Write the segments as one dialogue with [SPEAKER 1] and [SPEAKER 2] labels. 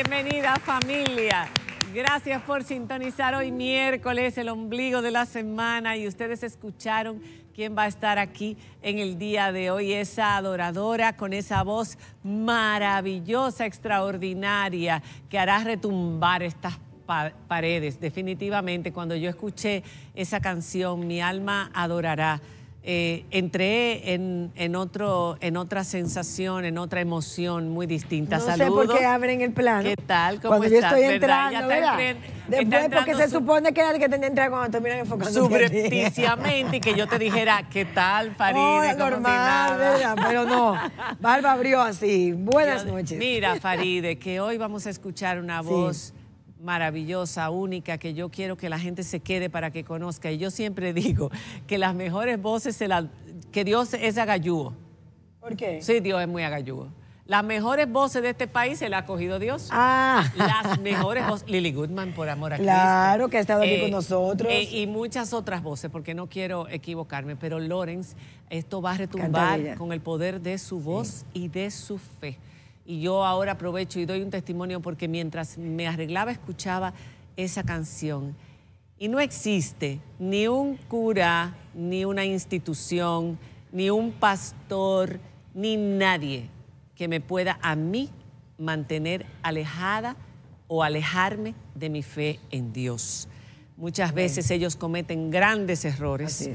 [SPEAKER 1] Bienvenida, familia. Gracias por sintonizar hoy miércoles, el ombligo de la semana, y ustedes escucharon quién va a estar aquí en el día de hoy, esa adoradora con esa voz maravillosa, extraordinaria, que hará retumbar estas paredes. Definitivamente, cuando yo escuché esa canción, Mi alma adorará, entré en otra sensación, en otra emoción muy distinta.
[SPEAKER 2] No
[SPEAKER 1] Saludos.
[SPEAKER 2] sé por qué abren el plano.
[SPEAKER 1] ¿Qué tal? ¿Cómo
[SPEAKER 2] cuando
[SPEAKER 1] estás?
[SPEAKER 2] Yo estoy
[SPEAKER 1] ¿Verdad?
[SPEAKER 2] entrando, ¿verdad? Después, porque se supone que era que tenía que entrar cuando terminan enfocando.
[SPEAKER 1] Subrepticiamente, y que yo te dijera, ¿qué tal, Faride?
[SPEAKER 2] No, normal, ¿verdad? Pero no, Barba abrió así. Buenas noches.
[SPEAKER 1] Mira, Faride, que hoy vamos a escuchar una voz maravillosa, única, que yo quiero que la gente se quede para que conozca. Y yo siempre digo que las mejores voces, que Dios es agayúo.
[SPEAKER 2] ¿Por qué?
[SPEAKER 1] Sí, Dios es muy agayúo. Las mejores voces de este país se las ha cogido Dios. Las mejores voces. Lily Goodman, por amor a Cristo.
[SPEAKER 2] Claro, que ha estado aquí con nosotros.
[SPEAKER 1] Y muchas otras voces, porque no quiero equivocarme, pero Lawrence, esto va a retumbar con el poder de su voz y de su fe. Y yo ahora aprovecho y doy un testimonio porque mientras me arreglaba escuchaba esa canción. Y no existe ni un cura, ni una institución, ni un pastor, ni nadie que me pueda a mí mantener alejada o alejarme de mi fe en Dios. Muchas veces ellos cometen grandes errores,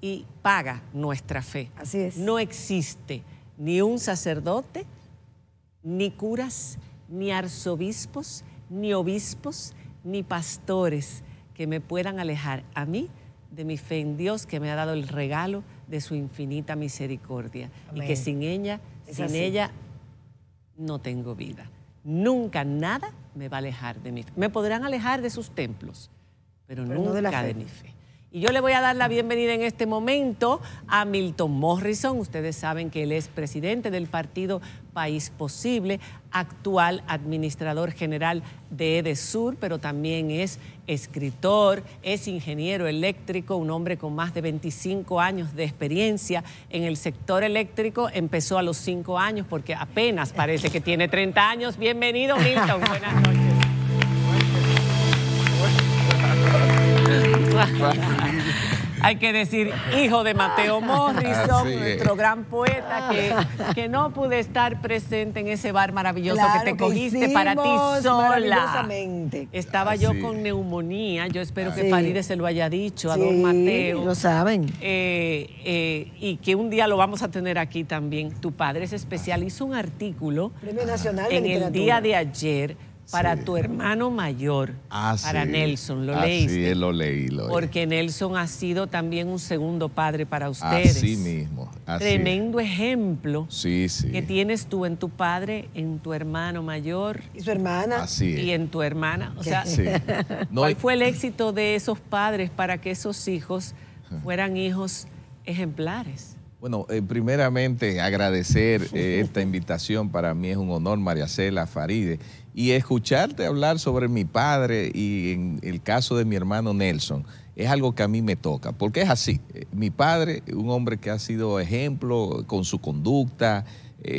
[SPEAKER 1] y paga nuestra fe.
[SPEAKER 2] Así es.
[SPEAKER 1] No existe ni un sacerdote, ni curas, ni arzobispos, ni obispos, ni pastores que me puedan alejar a mí de mi fe en Dios, que me ha dado el regalo de su infinita misericordia. Amén. Y que sin ella no tengo vida. Nunca nada me va a alejar de mi fe. Me podrán alejar de sus templos, pero nunca de mi fe. Y yo le voy a dar la bienvenida en este momento a Milton Morrison. Ustedes saben que él es presidente del partido País Posible, actual administrador general de EDESUR, pero también es escritor, es ingeniero eléctrico, un hombre con más de 25 años de experiencia en el sector eléctrico. Empezó a los 5 años porque apenas parece que tiene 30 años. Bienvenido, Milton. Buenas noches. Hay que decir, hijo de Mateo Morrison, nuestro gran poeta, que no pude estar presente en ese bar maravilloso que te cogiste para ti sola. Estaba yo con neumonía, yo espero que Faride se lo haya dicho a don Mateo.
[SPEAKER 2] Lo saben.
[SPEAKER 1] Y que un día lo vamos a tener aquí también. Tu padre es especial, hizo un artículo
[SPEAKER 2] Premio Nacional de
[SPEAKER 1] en
[SPEAKER 2] Literatura.
[SPEAKER 1] El día de ayer para tu hermano mayor, para Nelson. ¿Lo leíste?
[SPEAKER 3] Sí, lo leí.
[SPEAKER 1] Porque Nelson ha sido también un segundo padre para ustedes.
[SPEAKER 3] Así mismo.
[SPEAKER 1] Tremendo ejemplo que tienes tú en tu padre, en tu hermano mayor.
[SPEAKER 2] Y su hermana.
[SPEAKER 3] Así es.
[SPEAKER 1] Y en tu hermana. O sea, ¿cuál fue el éxito de esos padres para que esos hijos fueran hijos ejemplares?
[SPEAKER 3] Bueno, primeramente agradecer esta invitación. Para mí es un honor, María Cela, Faride, y escucharte hablar sobre mi padre y en el caso de mi hermano Nelson. Es algo que a mí me toca, porque es así. Mi padre, un hombre que ha sido ejemplo con su conducta,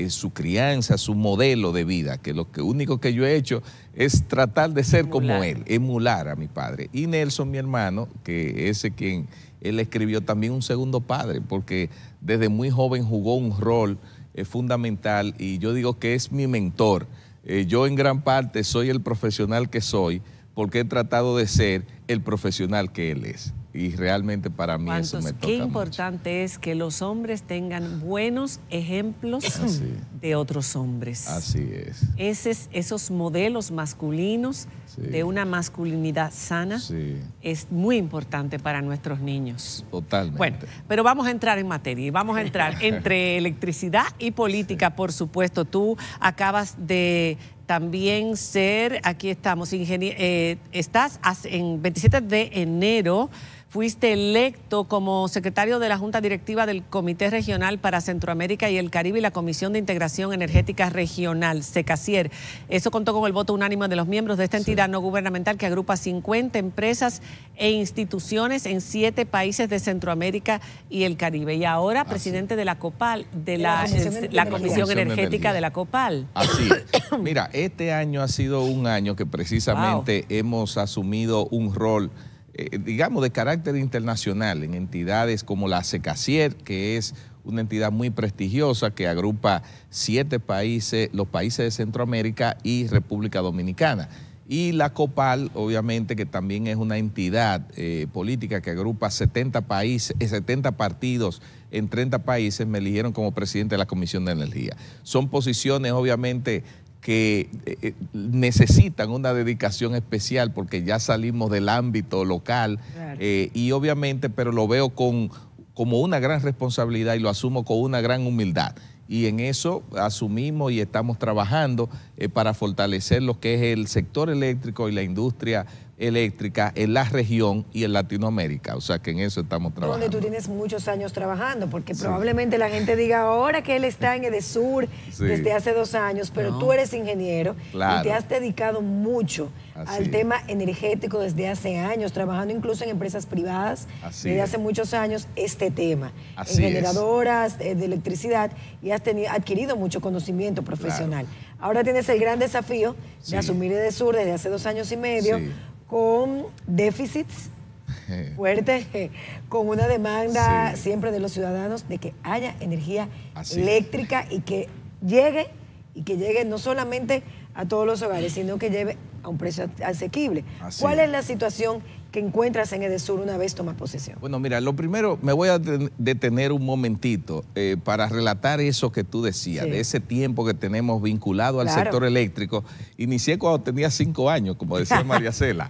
[SPEAKER 3] su crianza, su modelo de vida, que lo único que yo he hecho es tratar de ser como él, emular a mi padre. Y Nelson, mi hermano, que ese quien él escribió también un segundo padre, porque desde muy joven jugó un rol fundamental, y yo digo que es mi mentor. Yo en gran parte soy el profesional que soy porque he tratado de ser el profesional que él es. Y realmente para mí eso me toca
[SPEAKER 1] Qué
[SPEAKER 3] mucho.
[SPEAKER 1] Importante es que los hombres tengan buenos ejemplos de otros hombres.
[SPEAKER 3] Así es.
[SPEAKER 1] Esos modelos masculinos de una masculinidad sana es muy importante para nuestros niños.
[SPEAKER 3] Totalmente.
[SPEAKER 1] Bueno, pero vamos a entrar en materia y vamos a entrar entre electricidad y política, por supuesto. Tú acabas de también ser, aquí estamos, estás en 27 de enero, fuiste electo como secretario de la Junta Directiva del Comité Regional para Centroamérica y el Caribe y la Comisión de Integración Energética Regional, CECACIER. Eso contó con el voto unánime de los miembros de esta entidad no gubernamental que agrupa 50 empresas e instituciones en 7 países de Centroamérica y el Caribe. Y ahora presidente de la COPAL, de la Comisión Energética de la COPAL.
[SPEAKER 3] Así es. Mira, este año ha sido un año que precisamente hemos asumido un rol digamos, de carácter internacional en entidades como la CECACIER, que es una entidad muy prestigiosa que agrupa 7 países, los países de Centroamérica y República Dominicana. Y la COPAL, obviamente, que también es una entidad política que agrupa 70 países, 70 partidos en 30 países, me eligieron como presidente de la Comisión de Energía. Son posiciones, obviamente, que necesitan una dedicación especial porque ya salimos del ámbito local, claro. Y obviamente, pero lo veo como una gran responsabilidad y lo asumo con una gran humildad. Y en eso asumimos y estamos trabajando para fortalecer lo que es el sector eléctrico y la industria eléctrica en la región y en Latinoamérica. O sea que en eso estamos trabajando.
[SPEAKER 2] Donde tú tienes muchos años trabajando, porque probablemente la gente diga ahora que él está en Edesur desde hace 2 años, pero tú eres ingeniero y te has dedicado mucho al tema energético desde hace años, trabajando incluso en empresas privadas desde hace muchos años este tema, en generadoras de electricidad, y has adquirido mucho conocimiento profesional. Ahora tienes el gran desafío de asumir Edesur desde hace 2 años y medio, con déficits fuertes, con una demanda siempre de los ciudadanos de que haya energía eléctrica y que llegue no solamente a todos los hogares, sino que lleve a un precio asequible. ¿Cuál es la situación que encuentras en Edesur una vez tomas posesión?
[SPEAKER 3] Bueno, mira, lo primero, me voy a detener un momentito para relatar eso que tú decías, de ese tiempo que tenemos vinculado al sector eléctrico. Inicié cuando tenía 5 años, como decía María Cela.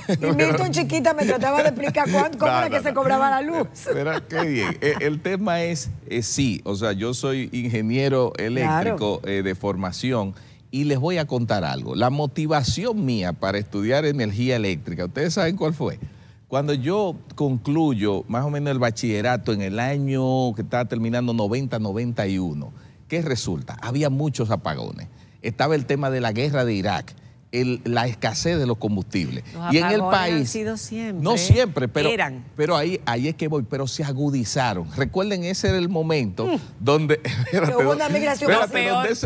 [SPEAKER 2] Y Milton chiquita me trataba de explicar cómo era que se cobraba la luz.
[SPEAKER 3] Pero qué bien. El tema es, sí, o sea, yo soy ingeniero eléctrico de formación. Y les voy a contar algo. La motivación mía para estudiar energía eléctrica, ¿ustedes saben cuál fue? Cuando yo concluyo más o menos el bachillerato en el año que estaba terminando 90-91, ¿qué resulta? Había muchos apagones. Estaba el tema de la guerra de Irak, la escasez de los combustibles.
[SPEAKER 1] Los
[SPEAKER 3] y en el país
[SPEAKER 1] han sido siempre.
[SPEAKER 3] No siempre, pero ahí es que voy, pero se agudizaron. Recuerden, ese era el momento donde
[SPEAKER 2] hubo una migración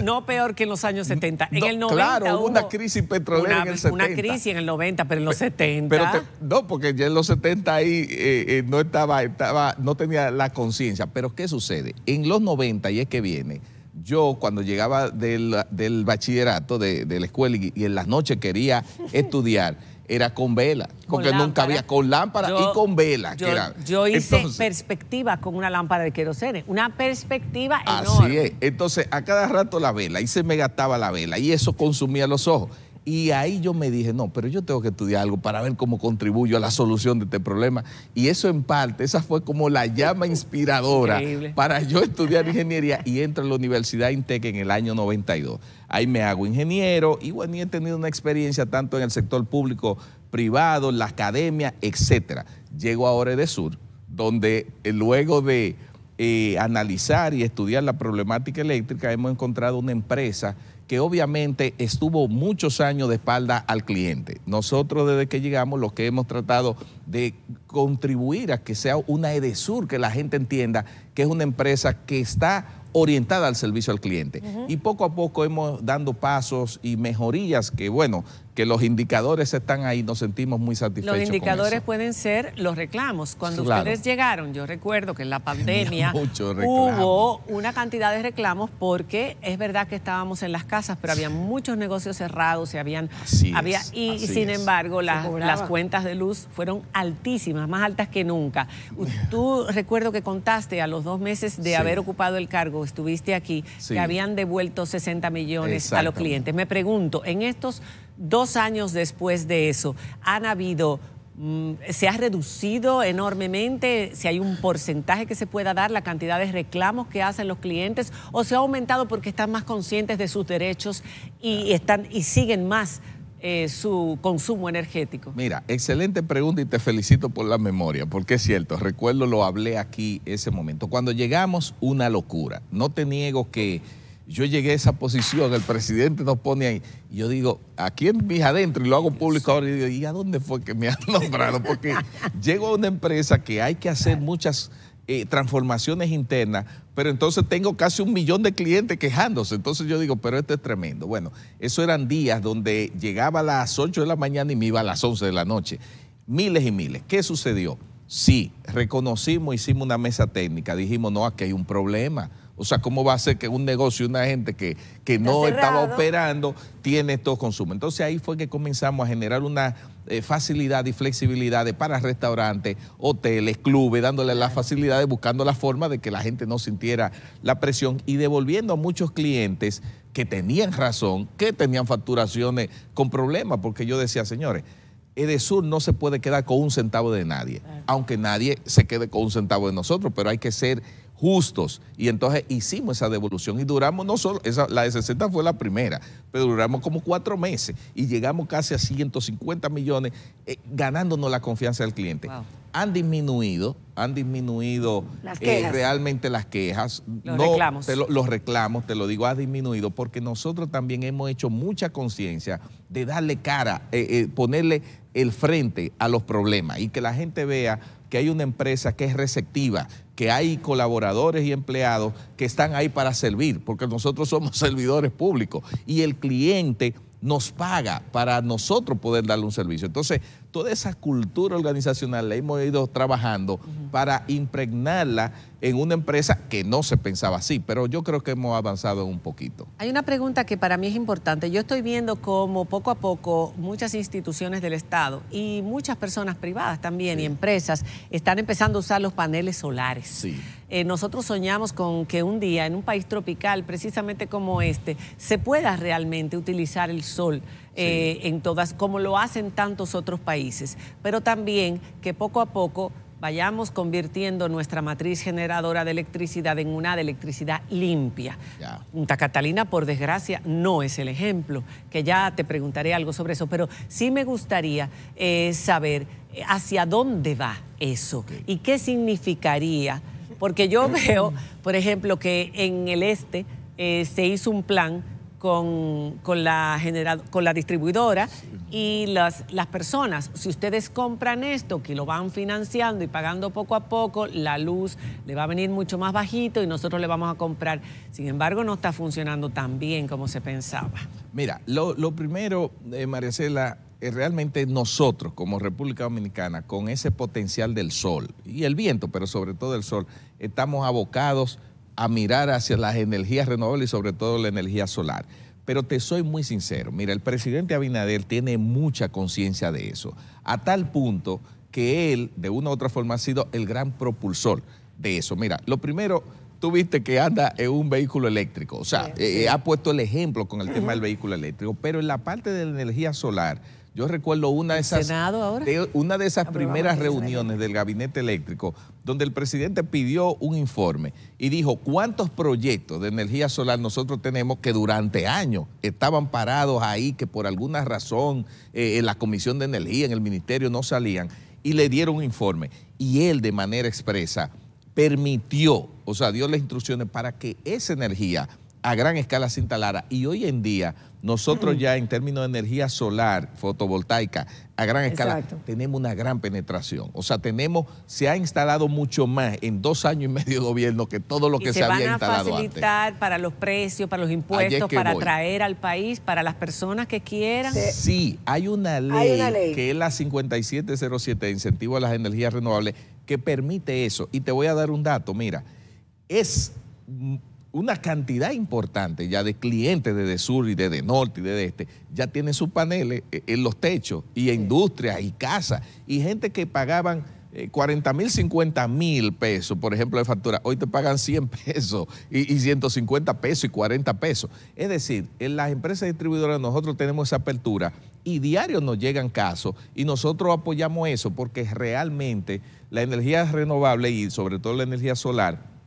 [SPEAKER 1] no peor que en los años 70. En el 90
[SPEAKER 3] claro, hubo una crisis petrolera en el 70.
[SPEAKER 1] Una crisis en el 90, pero en los 70.
[SPEAKER 3] No, porque ya en los 70 ahí no tenía la conciencia. Pero ¿qué sucede? En los 90, y es que viene, yo cuando llegaba del bachillerato, de la escuela, y en las noches quería estudiar, era con vela, porque nunca había, con lámpara y con vela.
[SPEAKER 1] Yo hice perspectiva con una lámpara de querosene, una perspectiva enorme.
[SPEAKER 3] Así es. Entonces, a cada rato la vela, y se me gastaba la vela, y eso consumía los ojos. Y ahí yo me dije, no, pero yo tengo que estudiar algo para ver cómo contribuyo a la solución de este problema. Y eso en parte, esa fue como la llama inspiradora para yo estudiar ingeniería, y entro a la Universidad INTEC en el año 92. Ahí me hago ingeniero y bueno, y he tenido una experiencia tanto en el sector público, privado, la academia, etcétera. Llego ahora a Edesur, donde luego de analizar y estudiar la problemática eléctrica, hemos encontrado una empresa que obviamente estuvo muchos años de espalda al cliente. Nosotros desde que llegamos lo que hemos tratado de contribuir a que sea una Edesur, que la gente entienda que es una empresa que está orientada al servicio al cliente. Y poco a poco hemos dando pasos y mejorías que, bueno, que los indicadores están ahí, nos sentimos muy satisfechos.
[SPEAKER 1] Los indicadores
[SPEAKER 3] con eso.
[SPEAKER 1] Pueden ser los reclamos. Cuando ustedes llegaron, yo recuerdo que en la pandemia hubo una cantidad de reclamos porque es verdad que estábamos en las casas, pero había muchos negocios cerrados y sin embargo las cuentas de luz fueron altísimas, más altas que nunca. Tú recuerdo que contaste a los 2 meses de haber ocupado el cargo, estuviste aquí, que habían devuelto 60 millones a los clientes. Me pregunto, en estos 2 años después de eso, ¿se ha reducido enormemente? Si hay un porcentaje que se pueda dar, la cantidad de reclamos que hacen los clientes, o se ha aumentado porque están más conscientes de sus derechos y siguen más su consumo energético?
[SPEAKER 3] Mira, excelente pregunta y te felicito por la memoria, porque es cierto, recuerdo, lo hablé aquí ese momento. Cuando llegamos, una locura. No te niego que yo llegué a esa posición, el presidente nos pone ahí, y yo digo, aquí en mis adentro, y lo hago público ahora, y digo, ¿y a dónde fue que me han nombrado? Porque llego a una empresa que hay que hacer muchas transformaciones internas, pero entonces tengo casi 1 millón de clientes quejándose. Entonces yo digo, pero esto es tremendo. Bueno, eso eran días donde llegaba a las 8 de la mañana y me iba a las 11 de la noche. Miles y miles. ¿Qué sucedió? Sí, reconocimos, hicimos una mesa técnica, dijimos, no, aquí hay un problema. O sea, ¿cómo va a ser que un negocio, una gente que no estaba operando, tiene estos consumos? Entonces ahí fue que comenzamos a generar una facilidad y flexibilidad para restaurantes, hoteles, clubes, dándole las facilidades, buscando la forma de que la gente no sintiera la presión y devolviendo a muchos clientes que tenían razón, que tenían facturaciones con problemas, porque yo decía, señores, Edesur no se puede quedar con 1 centavo de nadie, aunque nadie se quede con 1 centavo de nosotros, pero hay que ser justos. Y entonces hicimos esa devolución y duramos, no solo, la de 60 fue la primera, pero duramos como 4 meses y llegamos casi a 150 millones ganándonos la confianza del cliente. Wow. Han disminuido las quejas. Realmente las quejas. Los reclamos, te lo digo, ha disminuido porque nosotros también hemos hecho mucha conciencia de darle cara, ponerle el frente a los problemas y que la gente vea que hay una empresa que es receptiva, que hay colaboradores y empleados que están ahí para servir, porque nosotros somos servidores públicos y el cliente nos paga para nosotros poder darle un servicio. Entonces, toda esa cultura organizacional la hemos ido trabajando para impregnarla en una empresa que no se pensaba así, pero yo creo que hemos avanzado un poquito.
[SPEAKER 1] Hay una pregunta que para mí es importante. Yo estoy viendo cómo poco a poco muchas instituciones del Estado y muchas personas privadas también y empresas están empezando a usar los paneles solares.
[SPEAKER 3] Sí.
[SPEAKER 1] Nosotros soñamos con que un día en un país tropical, precisamente como este, se pueda realmente utilizar el sol en todas, como lo hacen tantos otros países, pero también que poco a poco vayamos convirtiendo nuestra matriz generadora de electricidad en una de electricidad limpia. Punta Catalina, por desgracia, no es el ejemplo, que ya te preguntaré algo sobre eso, pero sí me gustaría saber hacia dónde va eso y qué significaría, porque yo veo, por ejemplo, que en el este se hizo un plan con la distribuidora y las personas. Si ustedes compran esto, que lo van financiando y pagando poco a poco, la luz le va a venir mucho más bajito y nosotros le vamos a comprar. Sin embargo, no está funcionando tan bien como se pensaba.
[SPEAKER 3] Mira, lo primero, Mariacela, realmente nosotros como República Dominicana, con ese potencial del sol y el viento, pero sobre todo el sol, estamos abocados a mirar hacia las energías renovables y sobre todo la energía solar. Pero te soy muy sincero, mira, el presidente Abinader tiene mucha conciencia de eso, a tal punto que él, de una u otra forma, ha sido el gran propulsor de eso. Mira, lo primero, tú viste que anda en un vehículo eléctrico, o sea, ha puesto el ejemplo con el tema del vehículo eléctrico, pero en la parte de la energía solar, yo recuerdo una de esas primeras reuniones del gabinete eléctrico donde el presidente pidió un informe y dijo cuántos proyectos de energía solar nosotros tenemos que durante años estaban parados ahí, que por alguna razón en la Comisión de Energía, en el Ministerio no salían, y le dieron un informe. Y él de manera expresa permitió, o sea, dio las instrucciones para que esa energía a gran escala se instalara. Y hoy en día nosotros ya en términos de energía solar, fotovoltaica, a gran escala, tenemos una gran penetración. O sea, se ha instalado mucho más en 2 años y medio de gobierno que todo lo que se había instalado antes.
[SPEAKER 1] Se van a facilitar para los precios, para los impuestos, para atraer al país, para las personas que quieran.
[SPEAKER 3] Sí, hay una ley que es la 5707 de incentivo a las energías renovables que permite eso. Y te voy a dar un dato, mira, es una cantidad importante ya de clientes de Edesur y de Norte y de este, ya tienen sus paneles en los techos y industrias y casas y gente que pagaban 40,000, 50,000 pesos, por ejemplo, de factura, hoy te pagan 100 pesos y 150 pesos y 40 pesos. Es decir, en las empresas distribuidoras nosotros tenemos esa apertura y diario nos llegan casos y nosotros apoyamos eso porque realmente la energía renovable y sobre todo la energía solar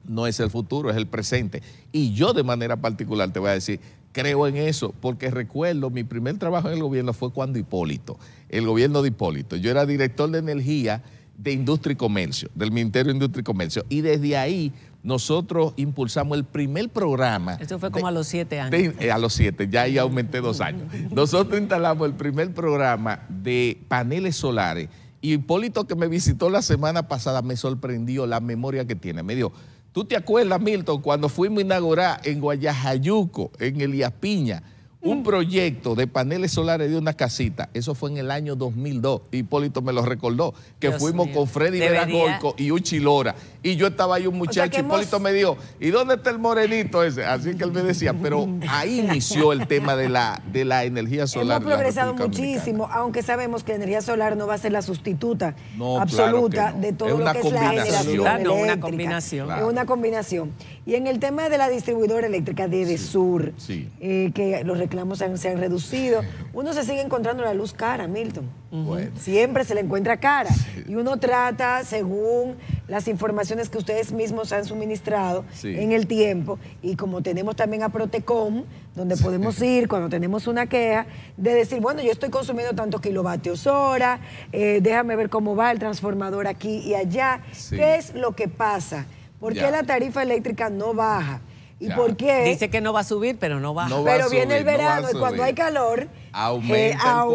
[SPEAKER 3] no es el futuro, es el presente. Y yo de manera particular te voy a decir, creo en eso, porque recuerdo, mi primer trabajo en el gobierno fue cuando el gobierno de Hipólito. Yo era director de energía de Industria y Comercio, del Ministerio de Industria y Comercio. Y desde ahí nosotros impulsamos el primer programa.
[SPEAKER 1] Eso fue como a los 7 años.
[SPEAKER 3] A los 7, ya ahí aumenté 2 años. Nosotros instalamos el primer programa de paneles solares. Y Hipólito, que me visitó la semana pasada, me sorprendió la memoria que tiene. Me dijo, ¿tú te acuerdas, Milton, cuando fuimos a inaugurar en Guayajayuco, en Elías Piña, un proyecto de paneles solares de una casita? Eso fue en el año 2002. Hipólito me lo recordó, que Dios fuimos mío. Con Freddy Veragolco y Uchi Lora. Y yo estaba ahí un muchacho, o sea, Hipólito me dijo, ¿y dónde está el morenito ese? Así que él me decía, pero ahí inició el tema de la energía solar.
[SPEAKER 2] Hemos progresado muchísimo, aunque sabemos que la energía solar no va a ser la sustituta absoluta de todo lo que es la generación eléctrica.
[SPEAKER 1] No, una combinación.
[SPEAKER 2] Es una combinación. Y en el tema de la distribuidora eléctrica de Edesur, que los reclamos se han reducido, uno se sigue encontrando la luz cara, Milton. Bueno. Siempre se le encuentra cara. Y uno trata, según las informaciones que ustedes mismos han suministrado en el tiempo, y como tenemos también a Protecom, donde podemos ir cuando tenemos una queja, de decir, bueno, yo estoy consumiendo tantos kilovatios hora, déjame ver cómo va el transformador aquí y allá. ¿Qué es lo que pasa? ¿Por qué la tarifa eléctrica no baja? ¿Y por qué?
[SPEAKER 1] Dice que no va a subir, pero no baja.
[SPEAKER 2] Pero viene el verano y cuando hay calor, aumenta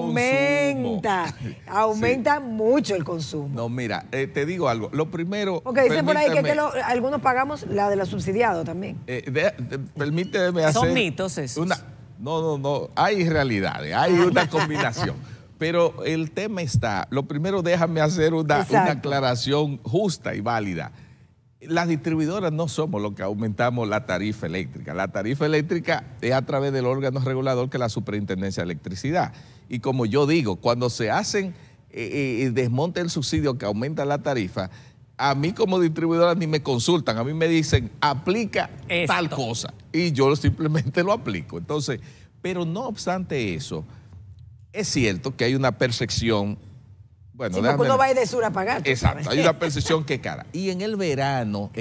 [SPEAKER 2] mucho el consumo.
[SPEAKER 3] No, mira, te digo algo. Lo primero...
[SPEAKER 2] Porque dicen por ahí que algunos pagamos la de la subsidiado también.
[SPEAKER 3] Permíteme hacer...
[SPEAKER 1] Son mitos esos.
[SPEAKER 3] No. Hay realidades, hay una combinación. Pero el tema está... Lo primero, déjame hacer una aclaración justa y válida. Las distribuidoras no somos los que aumentamos la tarifa eléctrica. La tarifa eléctrica es a través del órgano regulador que es la Superintendencia de Electricidad. Y como yo digo, cuando se hacen desmonte el subsidio que aumenta la tarifa, a mí como distribuidora ni me consultan, a mí me dicen, aplica tal cosa. Y yo simplemente lo aplico. Entonces, pero no obstante eso, es cierto que hay una percepción. Bueno,
[SPEAKER 2] porque uno va a Edesur a pagar.
[SPEAKER 3] Exacto, hay una percepción que es cara. Y en el verano,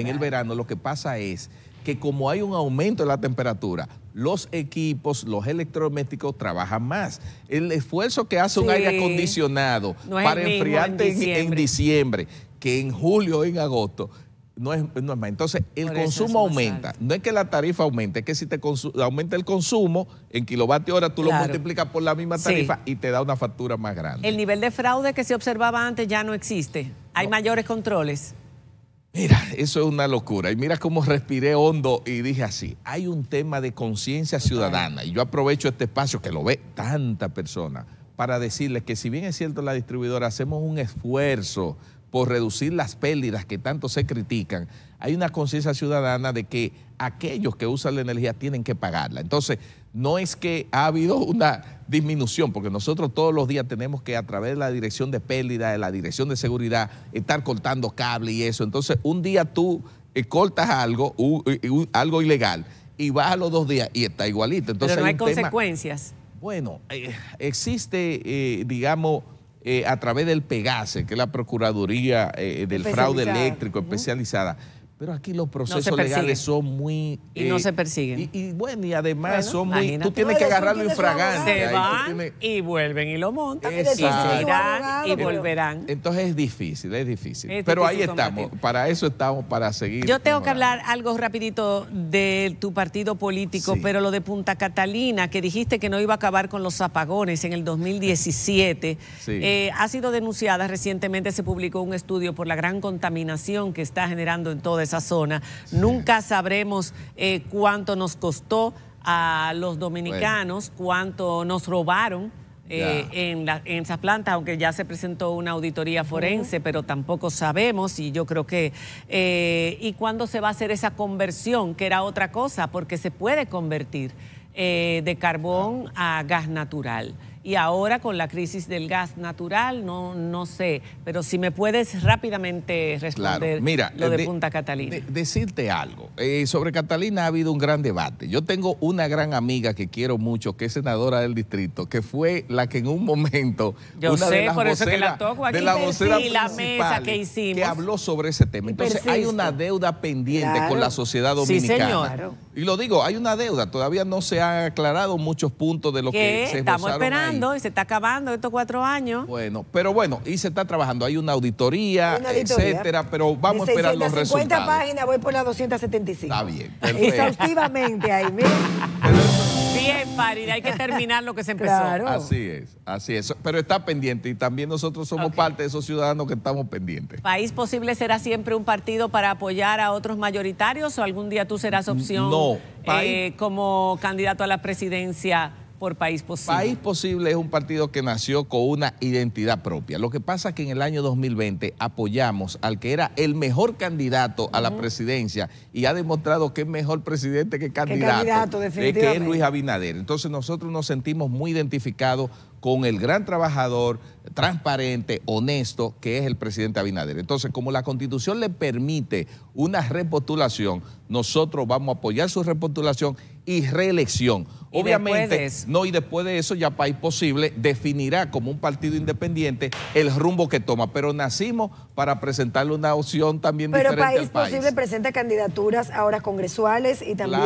[SPEAKER 3] lo que pasa es que como hay un aumento de la temperatura, los equipos, los electrodomésticos trabajan más. El esfuerzo que hace un aire acondicionado para enfriarte en diciembre, que en julio o en agosto, no es más. Entonces, el consumo aumenta. No es que la tarifa aumente, es que si te aumenta el consumo en kilovatio hora, tú lo multiplicas por la misma tarifa y te da una factura más grande.
[SPEAKER 1] El nivel de fraude que se observaba antes ya no existe. Hay mayores controles.
[SPEAKER 3] Mira, eso es una locura. Y mira cómo respiré hondo y dije así, hay un tema de conciencia ciudadana. Y yo aprovecho este espacio que lo ve tanta persona para decirles que si bien es cierto la distribuidora, hacemos un esfuerzo por reducir las pérdidas que tanto se critican, hay una conciencia ciudadana de que aquellos que usan la energía tienen que pagarla. Entonces, no es que ha habido una disminución, porque nosotros todos los días tenemos que, a través de la dirección de pérdida, de la dirección de seguridad, estar cortando cable y eso. Entonces, un día tú cortas algo ilegal y vas a los 2 días y está igualito. Entonces,
[SPEAKER 1] pero no hay consecuencias.
[SPEAKER 3] Bueno, existe, digamos... a través del PEGASE, que es la Procuraduría del Fraude Eléctrico especializada. Pero aquí los procesos legales son muy...
[SPEAKER 1] y no se persiguen.
[SPEAKER 3] Y bueno, y además son muy... Tú tienes que agarrarlo infragante.
[SPEAKER 1] Se van y vuelven y lo montan.
[SPEAKER 3] Exacto.
[SPEAKER 1] Y volverán.
[SPEAKER 3] Entonces es difícil. Pero ahí estamos. Para eso estamos, para seguir.
[SPEAKER 1] Yo tengo que hablar algo rapidito de tu partido político, pero lo de Punta Catalina, que dijiste que no iba a acabar con los apagones en el 2017, ha sido denunciada. Recientemente se publicó un estudio por la gran contaminación que está generando en toda esa zona. Nunca sabremos cuánto nos costó a los dominicanos, cuánto nos robaron en esas plantas, aunque ya se presentó una auditoría forense, pero tampoco sabemos, y yo creo que y cuándo se va a hacer esa conversión, que era otra cosa, porque se puede convertir de carbón a gas natural. y ahora con la crisis del gas natural, no sé, pero si me puedes rápidamente responder lo de Punta Catalina.
[SPEAKER 3] Decirte algo, sobre Catalina ha habido un gran debate. Yo tengo una gran amiga que quiero mucho, que es senadora del distrito, que fue la que en un momento, de la vocera principal, que habló sobre ese tema. Entonces hay una deuda pendiente con la sociedad dominicana.
[SPEAKER 1] Sí, señor.
[SPEAKER 3] Y lo digo, hay una deuda, todavía no se han aclarado muchos puntos de lo que se
[SPEAKER 1] estamos esperando ahí. Y se está acabando estos 4 años.
[SPEAKER 3] Bueno, pero bueno, y se está trabajando, hay una auditoría, etcétera, pero vamos a esperar los resultados.
[SPEAKER 2] 50 páginas, voy por las 275.
[SPEAKER 3] Está bien.
[SPEAKER 2] Exhaustivamente ahí, miren.
[SPEAKER 1] Bien, Faride, hay que terminar lo que se empezó.
[SPEAKER 2] Claro.
[SPEAKER 3] Así es. Pero está pendiente y también nosotros somos parte de esos ciudadanos que estamos pendientes.
[SPEAKER 1] ¿País Posible será siempre un partido para apoyar a otros mayoritarios o algún día tú serás opción como candidato a la presidencia por País Posible?
[SPEAKER 3] País Posible es un partido que nació con una identidad propia. Lo que pasa es que en el año 2020 apoyamos al que era el mejor candidato a la presidencia y ha demostrado que es mejor presidente que candidato,
[SPEAKER 2] definitivamente.
[SPEAKER 3] Que es Luis Abinader. Entonces nosotros nos sentimos muy identificados con el gran trabajador, transparente, honesto, que es el presidente Abinader. Entonces, como la Constitución le permite una repostulación, nosotros vamos a apoyar su repostulación y reelección. Obviamente, y después de eso ya País Posible definirá como un partido independiente el rumbo que toma, pero nacimos para presentarle una opción también diferente al país.
[SPEAKER 2] Pero País Posible presenta candidaturas ahora congresuales y también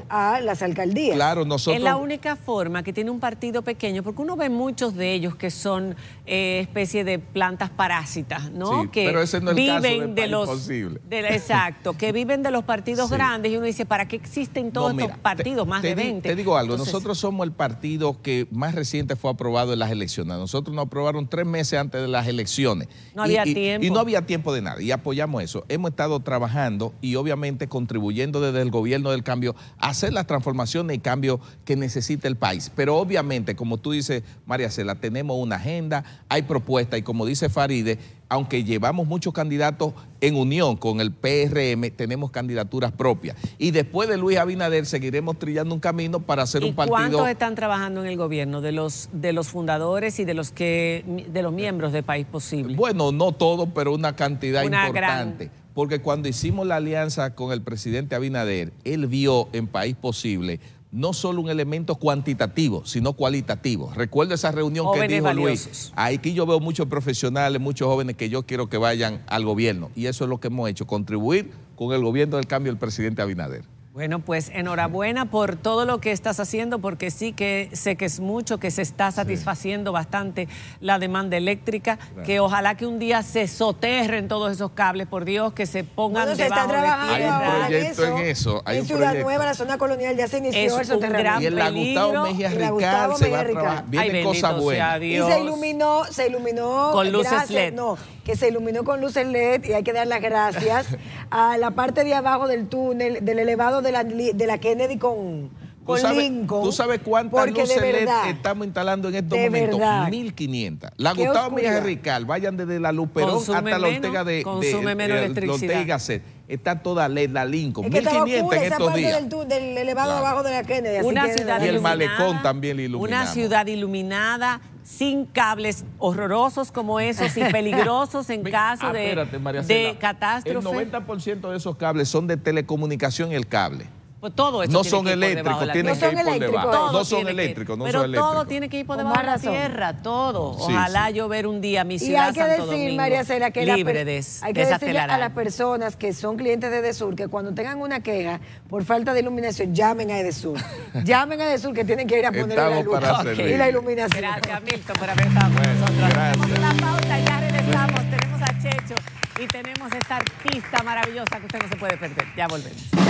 [SPEAKER 2] a las alcaldías.
[SPEAKER 3] Claro, nosotros...
[SPEAKER 1] Es la única forma que tiene un partido pequeño, porque uno ve muchos de ellos que son especie de plantas parásitas, ¿no?
[SPEAKER 3] Sí,
[SPEAKER 1] que
[SPEAKER 3] pero ese no es el caso
[SPEAKER 1] viven
[SPEAKER 3] País Posible.
[SPEAKER 1] Exacto, que viven de los partidos grandes y uno dice, ¿para qué existen todos estos partidos? Más de 20.
[SPEAKER 3] Te digo algo, nosotros somos el partido que más reciente fue aprobado en las elecciones. Nosotros nos aprobaron 3 meses antes de las elecciones.
[SPEAKER 1] No había tiempo.
[SPEAKER 3] Y no había tiempo de nada, y apoyamos eso. Hemos estado trabajando y obviamente contribuyendo desde el gobierno del cambio a hacer las transformaciones y cambios que necesita el país. Pero obviamente, como tú dices, María Cela, tenemos una agenda, hay propuestas y como dice Faride, aunque llevamos muchos candidatos en unión con el PRM, tenemos candidaturas propias. Y después de Luis Abinader seguiremos trillando un camino para hacer un partido...
[SPEAKER 1] ¿Y cuántos están trabajando en el gobierno de los fundadores y de los miembros de País Posible?
[SPEAKER 3] Bueno, no todos, pero una cantidad importante. Porque cuando hicimos la alianza con el presidente Abinader, él vio en País Posible no solo un elemento cuantitativo, sino cualitativo. Recuerdo esa reunión que dijo Luis. Aquí yo veo muchos profesionales, muchos jóvenes que yo quiero que vayan al gobierno. Y eso es lo que hemos hecho, contribuir con el gobierno del cambio del presidente Abinader.
[SPEAKER 1] Bueno, pues enhorabuena por todo lo que estás haciendo, porque sí que sé que es mucho, que se está satisfaciendo bastante la demanda eléctrica, que ojalá que un día se soterren todos esos cables, por Dios, que se pongan debajo de tierra.
[SPEAKER 3] Hay un proyecto en eso.
[SPEAKER 2] En Ciudad Nueva, la zona colonial, ya se inició el soterramiento.
[SPEAKER 3] Y en la Gustavo Mejía Ricard se va a trabajar. Vienen cosas buenas.
[SPEAKER 2] Y se iluminó
[SPEAKER 1] con luces LED.
[SPEAKER 2] No, que se iluminó con luces LED, y hay que dar las gracias a la parte de abajo del túnel, del elevado de la Kennedy con Lincoln.
[SPEAKER 3] ¿Tú sabes cuántas luces LED estamos instalando en estos momentos? 1.500. La Gustavo Mejía Ricard, vayan desde la Luperón hasta la Ortega de Gasset. Está toda LED, la Lincoln. 1.500 en estos días.
[SPEAKER 2] Del elevado abajo de la Kennedy.
[SPEAKER 3] Y el malecón también iluminado.
[SPEAKER 1] Una ciudad iluminada, sin cables horrorosos como esos y peligrosos en caso de catástrofe.
[SPEAKER 3] El 90% de esos cables son de telecomunicación y el cable.
[SPEAKER 1] Pues todo eso
[SPEAKER 3] no son eléctricos, tienen que ir por debajo. No son eléctricos, no son eléctricos.
[SPEAKER 1] Pero todo tiene que ir por debajo de la tierra, todo. Ojalá yo ver un día mi ciudad Santo Domingo libre de esas telarañas.
[SPEAKER 2] Hay que decirle a las personas que son clientes de Edesur que cuando tengan una queja por falta de iluminación, llamen a Edesur. Llamen a Edesur, que tienen que ir a poner la luz y la iluminación.
[SPEAKER 1] Gracias, Milton, por haber estado con nosotros. Hacemos una pausa, ya regresamos. Tenemos a Checho y tenemos esta artista maravillosa que usted no se puede perder. Ya volvemos.